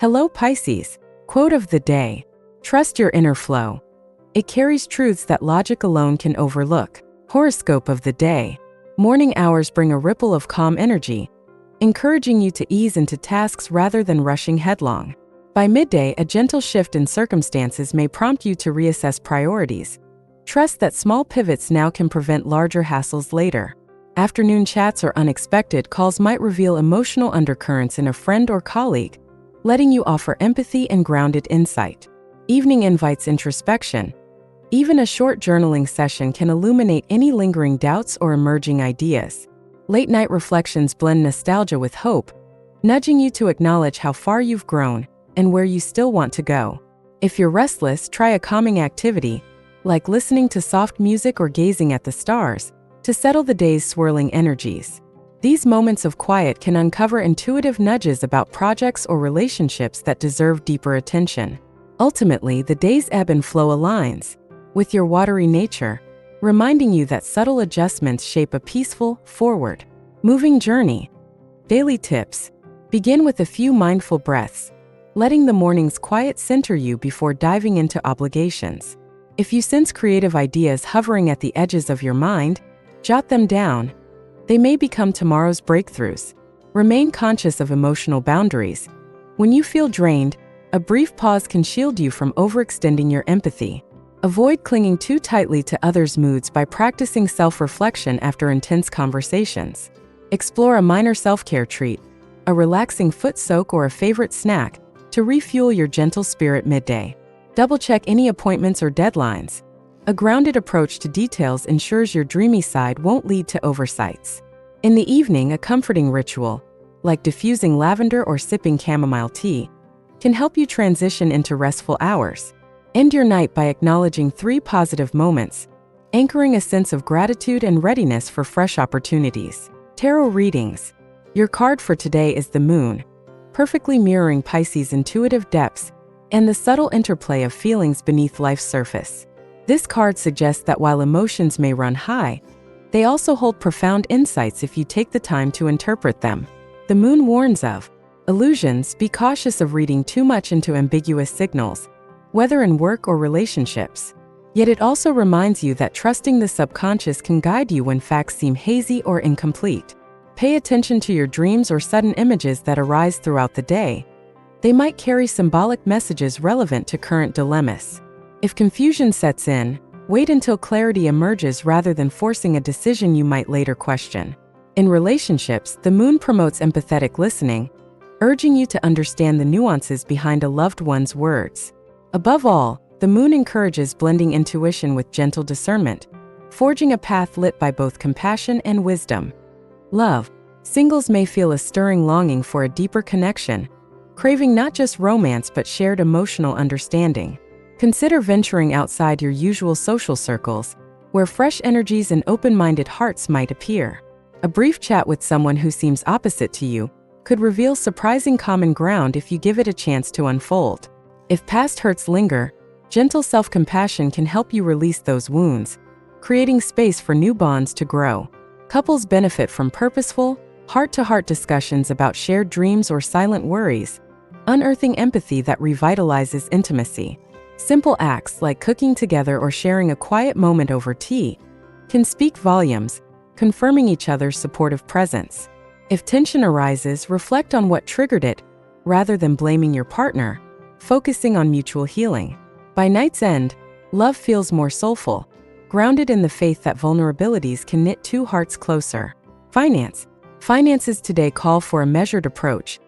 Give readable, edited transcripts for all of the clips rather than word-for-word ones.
Hello Pisces. Quote of the day. Trust your inner flow. It carries truths that logic alone can overlook. Horoscope of the day. Morning hours bring a ripple of calm energy, encouraging you to ease into tasks rather than rushing headlong. By midday, a gentle shift in circumstances may prompt you to reassess priorities. Trust that small pivots now can prevent larger hassles later. Afternoon chats or unexpected calls might reveal emotional undercurrents in a friend or colleague, letting you offer empathy and grounded insight. Evening invites introspection. Even a short journaling session can illuminate any lingering doubts or emerging ideas. Late-night reflections blend nostalgia with hope, nudging you to acknowledge how far you've grown and where you still want to go. If you're restless, try a calming activity, like listening to soft music or gazing at the stars, to settle the day's swirling energies. These moments of quiet can uncover intuitive nudges about projects or relationships that deserve deeper attention. Ultimately, the day's ebb and flow aligns with your watery nature, reminding you that subtle adjustments shape a peaceful, forward-moving journey. Daily tips. Begin with a few mindful breaths, letting the morning's quiet center you before diving into obligations. If you sense creative ideas hovering at the edges of your mind, jot them down. They may become tomorrow's breakthroughs. Remain conscious of emotional boundaries. When you feel drained, a brief pause can shield you from overextending your empathy. Avoid clinging too tightly to others' moods by practicing self-reflection after intense conversations. Explore a minor self-care treat, a relaxing foot soak or a favorite snack, to refuel your gentle spirit midday. Double-check any appointments or deadlines. A grounded approach to details ensures your dreamy side won't lead to oversights. In the evening, a comforting ritual, like diffusing lavender or sipping chamomile tea, can help you transition into restful hours. End your night by acknowledging 3 positive moments, anchoring a sense of gratitude and readiness for fresh opportunities. Tarot readings. Your card for today is the Moon, perfectly mirroring Pisces' intuitive depths and the subtle interplay of feelings beneath life's surface. This card suggests that while emotions may run high, they also hold profound insights if you take the time to interpret them. The Moon warns of illusions. Be cautious of reading too much into ambiguous signals, whether in work or relationships. Yet it also reminds you that trusting the subconscious can guide you when facts seem hazy or incomplete. Pay attention to your dreams or sudden images that arise throughout the day. They might carry symbolic messages relevant to current dilemmas. If confusion sets in, wait until clarity emerges rather than forcing a decision you might later question. In relationships, the Moon promotes empathetic listening, urging you to understand the nuances behind a loved one's words. Above all, the Moon encourages blending intuition with gentle discernment, forging a path lit by both compassion and wisdom. Love. Singles may feel a stirring longing for a deeper connection, craving not just romance but shared emotional understanding. Consider venturing outside your usual social circles, where fresh energies and open-minded hearts might appear. A brief chat with someone who seems opposite to you could reveal surprising common ground if you give it a chance to unfold. If past hurts linger, gentle self-compassion can help you release those wounds, creating space for new bonds to grow. Couples benefit from purposeful, heart-to-heart discussions about shared dreams or silent worries, unearthing empathy that revitalizes intimacy. Simple acts like cooking together or sharing a quiet moment over tea can speak volumes, confirming each other's supportive presence. If tension arises, reflect on what triggered it, rather than blaming your partner, focusing on mutual healing. By night's end, love feels more soulful, grounded in the faith that vulnerabilities can knit 2 hearts closer. Finance. Finances today call for a measured approach,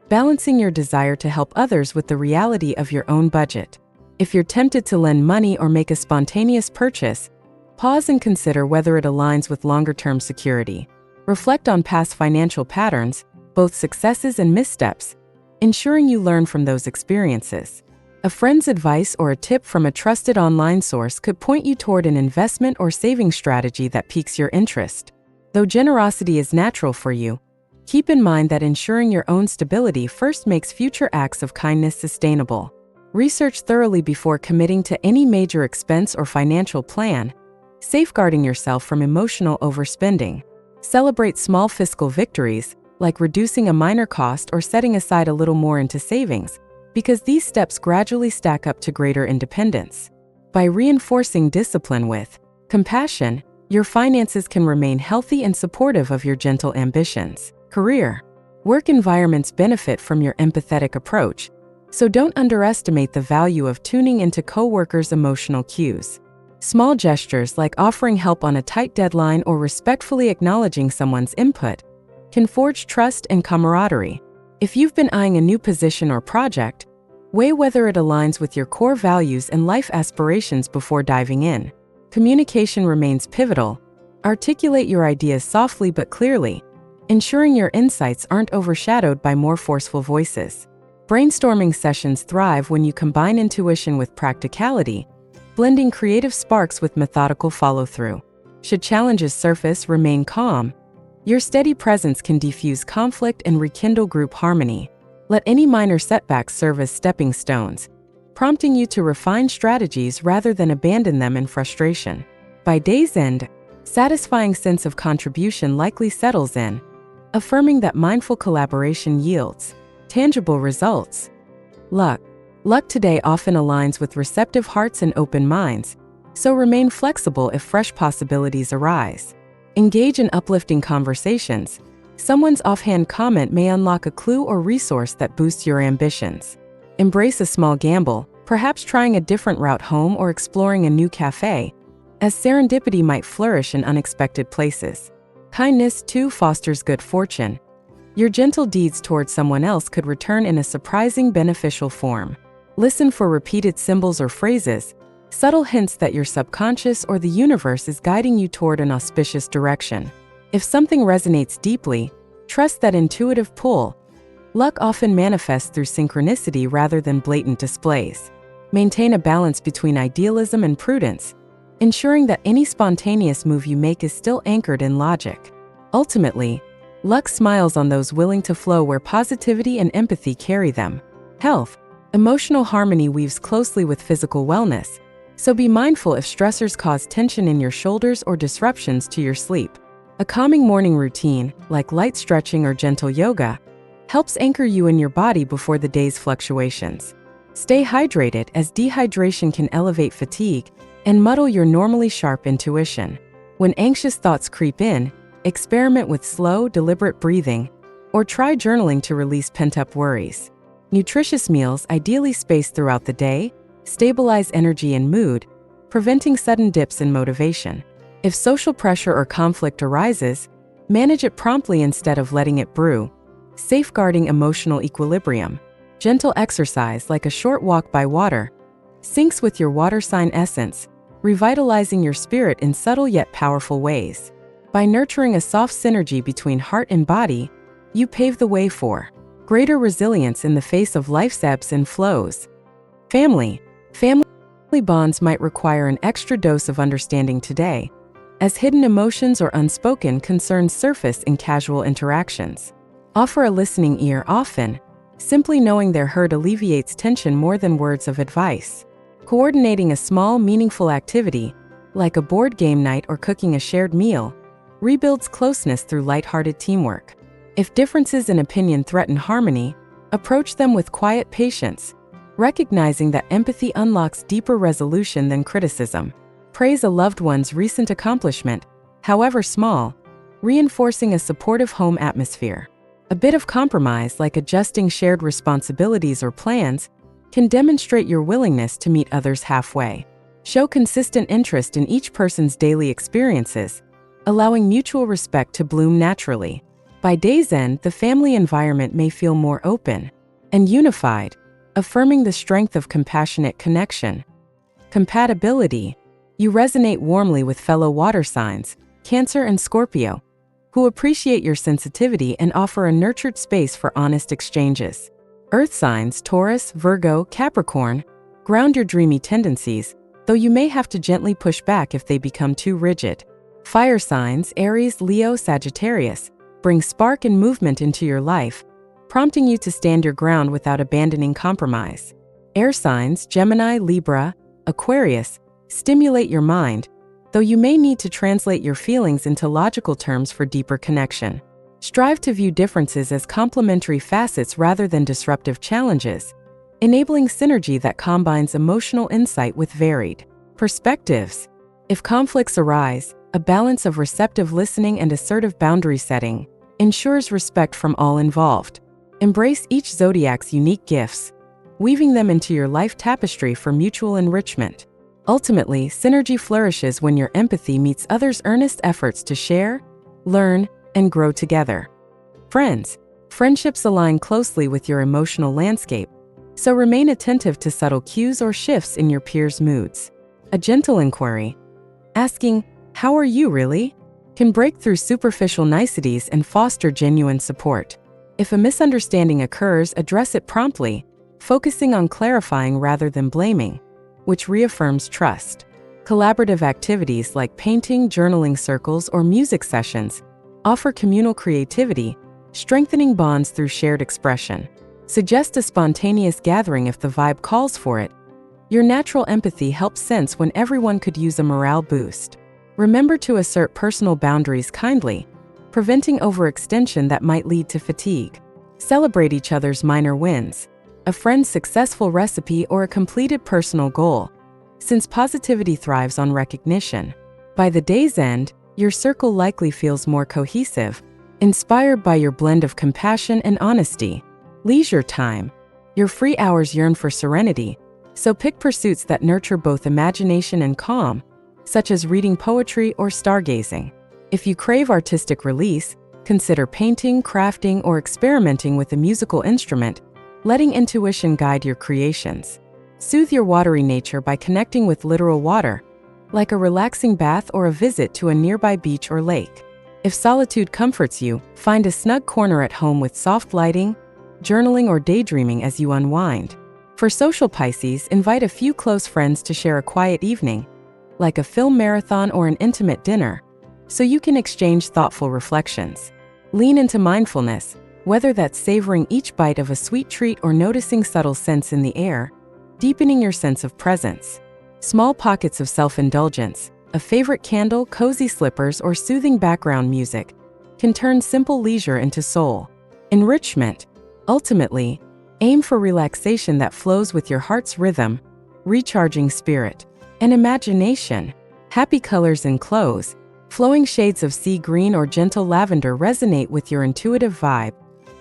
balancing your desire to help others with the reality of your own budget. If you're tempted to lend money or make a spontaneous purchase, pause and consider whether it aligns with longer-term security. Reflect on past financial patterns, both successes and missteps, ensuring you learn from those experiences. A friend's advice or a tip from a trusted online source could point you toward an investment or saving strategy that piques your interest. Though generosity is natural for you, keep in mind that ensuring your own stability first makes future acts of kindness sustainable. Research thoroughly before committing to any major expense or financial plan, safeguarding yourself from emotional overspending. Celebrate small fiscal victories, like reducing a minor cost or setting aside a little more into savings, because these steps gradually stack up to greater independence. By reinforcing discipline with compassion, your finances can remain healthy and supportive of your gentle ambitions. Career. Work environments benefit from your empathetic approach, so don't underestimate the value of tuning into coworkers' emotional cues. Small gestures like offering help on a tight deadline or respectfully acknowledging someone's input can forge trust and camaraderie. If you've been eyeing a new position or project, weigh whether it aligns with your core values and life aspirations before diving in. Communication remains pivotal. Articulate your ideas softly but clearly, ensuring your insights aren't overshadowed by more forceful voices. Brainstorming sessions thrive when you combine intuition with practicality, blending creative sparks with methodical follow-through. Should challenges surface, remain calm. Your steady presence can diffuse conflict and rekindle group harmony. Let any minor setbacks serve as stepping stones, prompting you to refine strategies rather than abandon them in frustration. By day's end, satisfying sense of contribution likely settles in, affirming that mindful collaboration yields tangible results. Luck. Luck today often aligns with receptive hearts and open minds, so remain flexible if fresh possibilities arise. Engage in uplifting conversations. Someone's offhand comment may unlock a clue or resource that boosts your ambitions. Embrace a small gamble, perhaps trying a different route home or exploring a new cafe, as serendipity might flourish in unexpected places. Kindness, too, fosters good fortune. Your gentle deeds towards someone else could return in a surprising beneficial form. Listen for repeated symbols or phrases, subtle hints that your subconscious or the universe is guiding you toward an auspicious direction. If something resonates deeply, trust that intuitive pull. Luck often manifests through synchronicity rather than blatant displays. Maintain a balance between idealism and prudence, ensuring that any spontaneous move you make is still anchored in logic. Ultimately, luck smiles on those willing to flow where positivity and empathy carry them. Health. Emotional harmony weaves closely with physical wellness, so be mindful if stressors cause tension in your shoulders or disruptions to your sleep. A calming morning routine, like light stretching or gentle yoga, helps anchor you in your body before the day's fluctuations. Stay hydrated, as dehydration can elevate fatigue and muddle your normally sharp intuition. When anxious thoughts creep in, experiment with slow, deliberate breathing, or try journaling to release pent-up worries. Nutritious meals, ideally spaced throughout the day, stabilize energy and mood, preventing sudden dips in motivation. If social pressure or conflict arises, manage it promptly instead of letting it brew, safeguarding emotional equilibrium. Gentle exercise, like a short walk by water, syncs with your water sign essence, revitalizing your spirit in subtle yet powerful ways. By nurturing a soft synergy between heart and body, you pave the way for greater resilience in the face of life's ebbs and flows. Family. Family bonds might require an extra dose of understanding today, as hidden emotions or unspoken concerns surface in casual interactions. Offer a listening ear often. Simply knowing they're heard alleviates tension more than words of advice. Coordinating a small, meaningful activity, like a board game night or cooking a shared meal, rebuilds closeness through lighthearted teamwork. If differences in opinion threaten harmony, approach them with quiet patience, recognizing that empathy unlocks deeper resolution than criticism. Praise a loved one's recent accomplishment, however small, reinforcing a supportive home atmosphere. A bit of compromise, like adjusting shared responsibilities or plans, can demonstrate your willingness to meet others halfway. Show consistent interest in each person's daily experiences, allowing mutual respect to bloom naturally. By day's end, the family environment may feel more open and unified, affirming the strength of compassionate connection. Compatibility. You resonate warmly with fellow water signs, Cancer and Scorpio, who appreciate your sensitivity and offer a nurtured space for honest exchanges. Earth signs, Taurus, Virgo, Capricorn, ground your dreamy tendencies, though you may have to gently push back if they become too rigid. Fire signs, Aries, Leo, Sagittarius, bring spark and movement into your life, prompting you to stand your ground without abandoning compromise. Air signs, Gemini, Libra, Aquarius, stimulate your mind, though you may need to translate your feelings into logical terms for deeper connection. Strive to view differences as complementary facets rather than disruptive challenges, enabling synergy that combines emotional insight with varied perspectives. If conflicts arise, a balance of receptive listening and assertive boundary setting ensures respect from all involved. Embrace each zodiac's unique gifts, weaving them into your life tapestry for mutual enrichment. Ultimately, synergy flourishes when your empathy meets others' earnest efforts to share, learn, and grow together. Friendships align closely with your emotional landscape, so remain attentive to subtle cues or shifts in your peers' moods. A gentle inquiry, asking, "How are you really?" can break through superficial niceties and foster genuine support. If a misunderstanding occurs, address it promptly, focusing on clarifying rather than blaming, which reaffirms trust. Collaborative activities like painting, journaling circles, or music sessions offer communal creativity, strengthening bonds through shared expression. Suggest a spontaneous gathering if the vibe calls for it. Your natural empathy helps sense when everyone could use a morale boost. Remember to assert personal boundaries kindly, preventing overextension that might lead to fatigue. Celebrate each other's minor wins, a friend's successful recipe, or a completed personal goal, since positivity thrives on recognition. By the day's end, your circle likely feels more cohesive, inspired by your blend of compassion and honesty. Leisure time. Your free hours yearn for serenity, so pick pursuits that nurture both imagination and calm, such as reading poetry or stargazing. If you crave artistic release, consider painting, crafting, or experimenting with a musical instrument, letting intuition guide your creations. Soothe your watery nature by connecting with literal water, like a relaxing bath or a visit to a nearby beach or lake. If solitude comforts you, find a snug corner at home with soft lighting, journaling, or daydreaming as you unwind. For social Pisces, invite a few close friends to share a quiet evening, like a film marathon or an intimate dinner, so you can exchange thoughtful reflections. Lean into mindfulness, whether that's savoring each bite of a sweet treat or noticing subtle scents in the air, deepening your sense of presence. Small pockets of self-indulgence, a favorite candle, cozy slippers, or soothing background music can turn simple leisure into soul enrichment. Ultimately, aim for relaxation that flows with your heart's rhythm, recharging spirit and imagination. Happy colors in clothes, flowing shades of sea green or gentle lavender resonate with your intuitive vibe,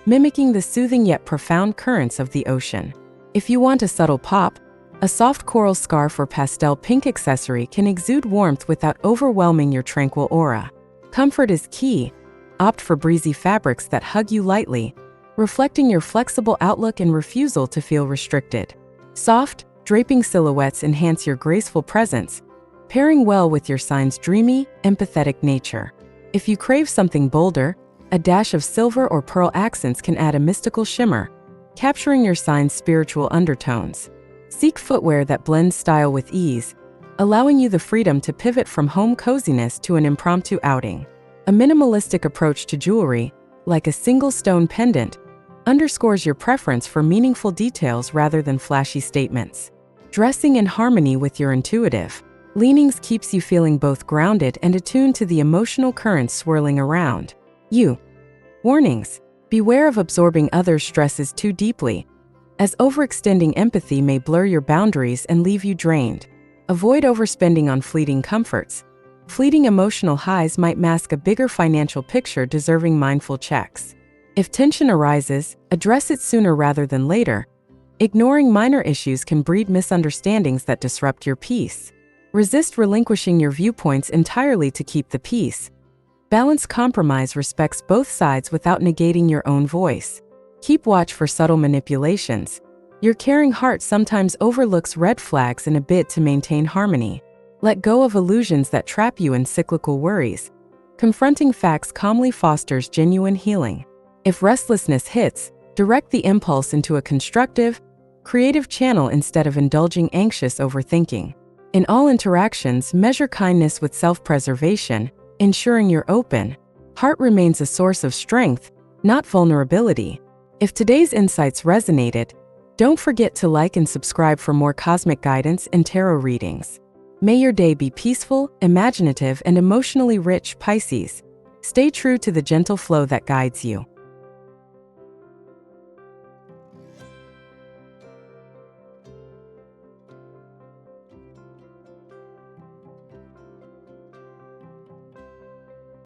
mimicking the soothing yet profound currents of the ocean. If you want a subtle pop, a soft coral scarf or pastel pink accessory can exude warmth without overwhelming your tranquil aura. Comfort is key. Opt for breezy fabrics that hug you lightly, reflecting your flexible outlook and refusal to feel restricted. Soft, draping silhouettes enhance your graceful presence, pairing well with your sign's dreamy, empathetic nature. If you crave something bolder, a dash of silver or pearl accents can add a mystical shimmer, capturing your sign's spiritual undertones. Seek footwear that blends style with ease, allowing you the freedom to pivot from home coziness to an impromptu outing. A minimalistic approach to jewelry, like a single stone pendant, underscores your preference for meaningful details rather than flashy statements. Dressing in harmony with your intuitive leanings keeps you feeling both grounded and attuned to the emotional currents swirling around you. Warnings: beware of absorbing others' stresses too deeply, as overextending empathy may blur your boundaries and leave you drained. Avoid overspending on fleeting comforts. Fleeting emotional highs might mask a bigger financial picture deserving mindful checks. If tension arises, address it sooner rather than later. Ignoring minor issues can breed misunderstandings that disrupt your peace. Resist relinquishing your viewpoints entirely to keep the peace. Balanced compromise respects both sides without negating your own voice. Keep watch for subtle manipulations. Your caring heart sometimes overlooks red flags in a bid to maintain harmony. Let go of illusions that trap you in cyclical worries. Confronting facts calmly fosters genuine healing. If restlessness hits, direct the impulse into a constructive, creative channel instead of indulging anxious overthinking. In all interactions, measure kindness with self-preservation, ensuring your open heart remains a source of strength, not vulnerability. If today's insights resonated, don't forget to like and subscribe for more cosmic guidance and tarot readings. May your day be peaceful, imaginative, and emotionally rich, Pisces. Stay true to the gentle flow that guides you.